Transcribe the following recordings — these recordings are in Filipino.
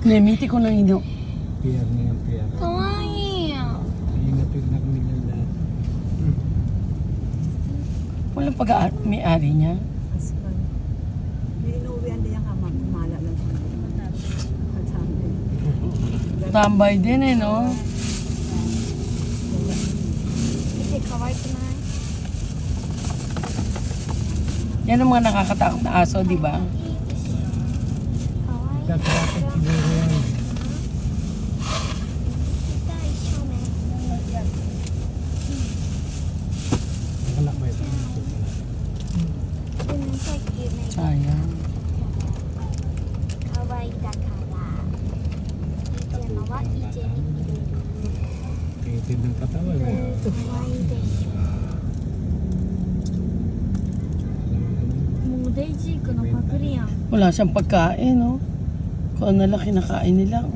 Nemiti ko nang ino. Pier na yung pier. かわいいやん。 Ingatid na kami ng lahat. Walang pag-may-ari niya. Askal. Hindi inuwian din yung kamala lang siya. Katsabi. Tambay din eh, no? 見て可愛くない？ Yan ang mga nakakatakot na aso, di ba? 可愛い。 Dapat siguro yan. 痛い少年。 Wala ba ito? でもさっきね、 Sayang. 可愛いだから。いいちゃんのはいいちゃんに見る。 Kitid ng katawan eh. 可愛いでしょ。もうデイジークのパクリやん。 Wala siyang pagkain, no? Kung ano lang kinakain nila. こ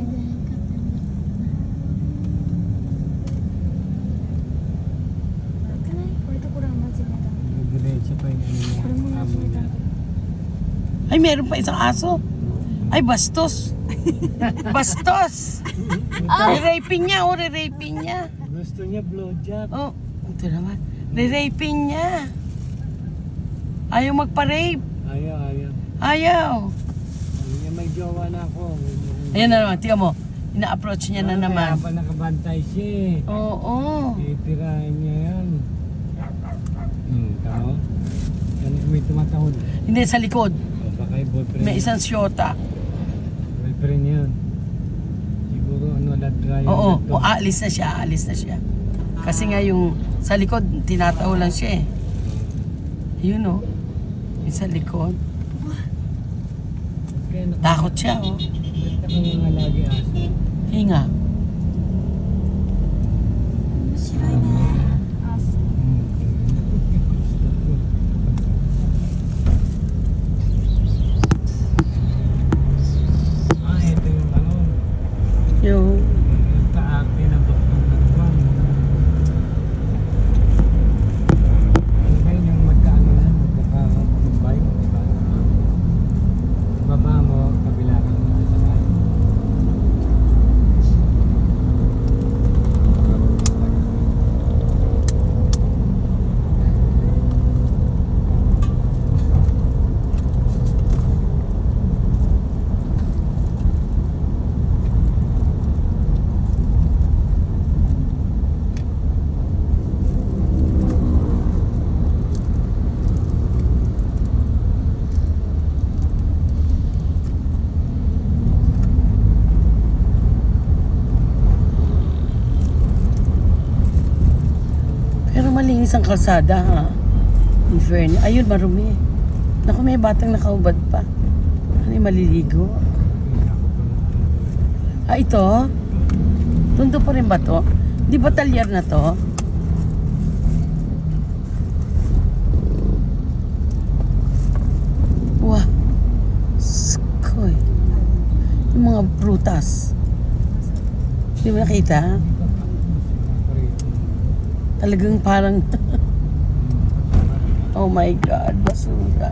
れとこれはマジでだ。 Diretso pa yung ano niya. これもマジでだ。 Ay, meron pa isang aso. Ay, bastos. Bastos! Re-raping niya, oh, re-raping niya. Gusto niya blowjob. Oh, ito naman. Re-raping niya. Ayaw magpa-rape. Ayaw, ayaw. Ayaw. Ayaw, may jowa na ako. Ayan na naman, tingnan mo. Ina-approach niya na naman. Kaya pa nakabantay siya eh. Oo. Titirahin niya yan. Tama? Yan may tumatahod. Hindi, sa likod. O baka yung boyfriend. May isang syota. Boyfriend yun. Siguro ano, ladra yun. Oo, o aalis na siya, aalis na siya. Kasi nga yung sa likod, tinataho lang siya eh. Yun o. Yung sa likod. Takot siya oh. Ba't ako mga lagi aso? Hinga. 面白いね。あ、Ito yung ano. Yung Yung kaarte ng doktor ng buwan. Ngayon yung magkaano na, magkaka-bike. Baba mo, kabila ka naman sa bahay. pero malinis ang kalsada ha. In fairness. Ayun, marumi. Naku, may batang nakaubad pa. Ano yung maliligo? Ah, ito? Tundo pa rin ba to? Di ba talyer na to? Wah. Skoy. Yung mga prutas. Di ba nakita? Talagang parang oh my God, basura.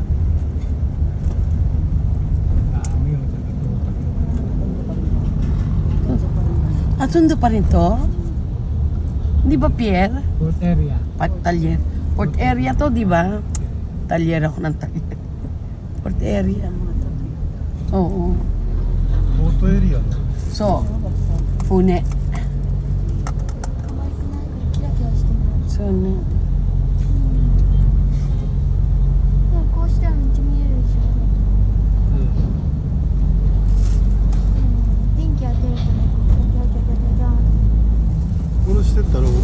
At sundo pa rin to? Di ba, Pierre? Port area. Talyer. Port area to, di ba? Talyer ako ng talyer. Port area. Oo. ポートエリア So, Pune. 可愛くない？これキラキラしてない？ So, ano? でもこうしたらめっちゃ見えるでしょ。電気当てるとね、こうギャギャギャギャギャギャ。これしてったら終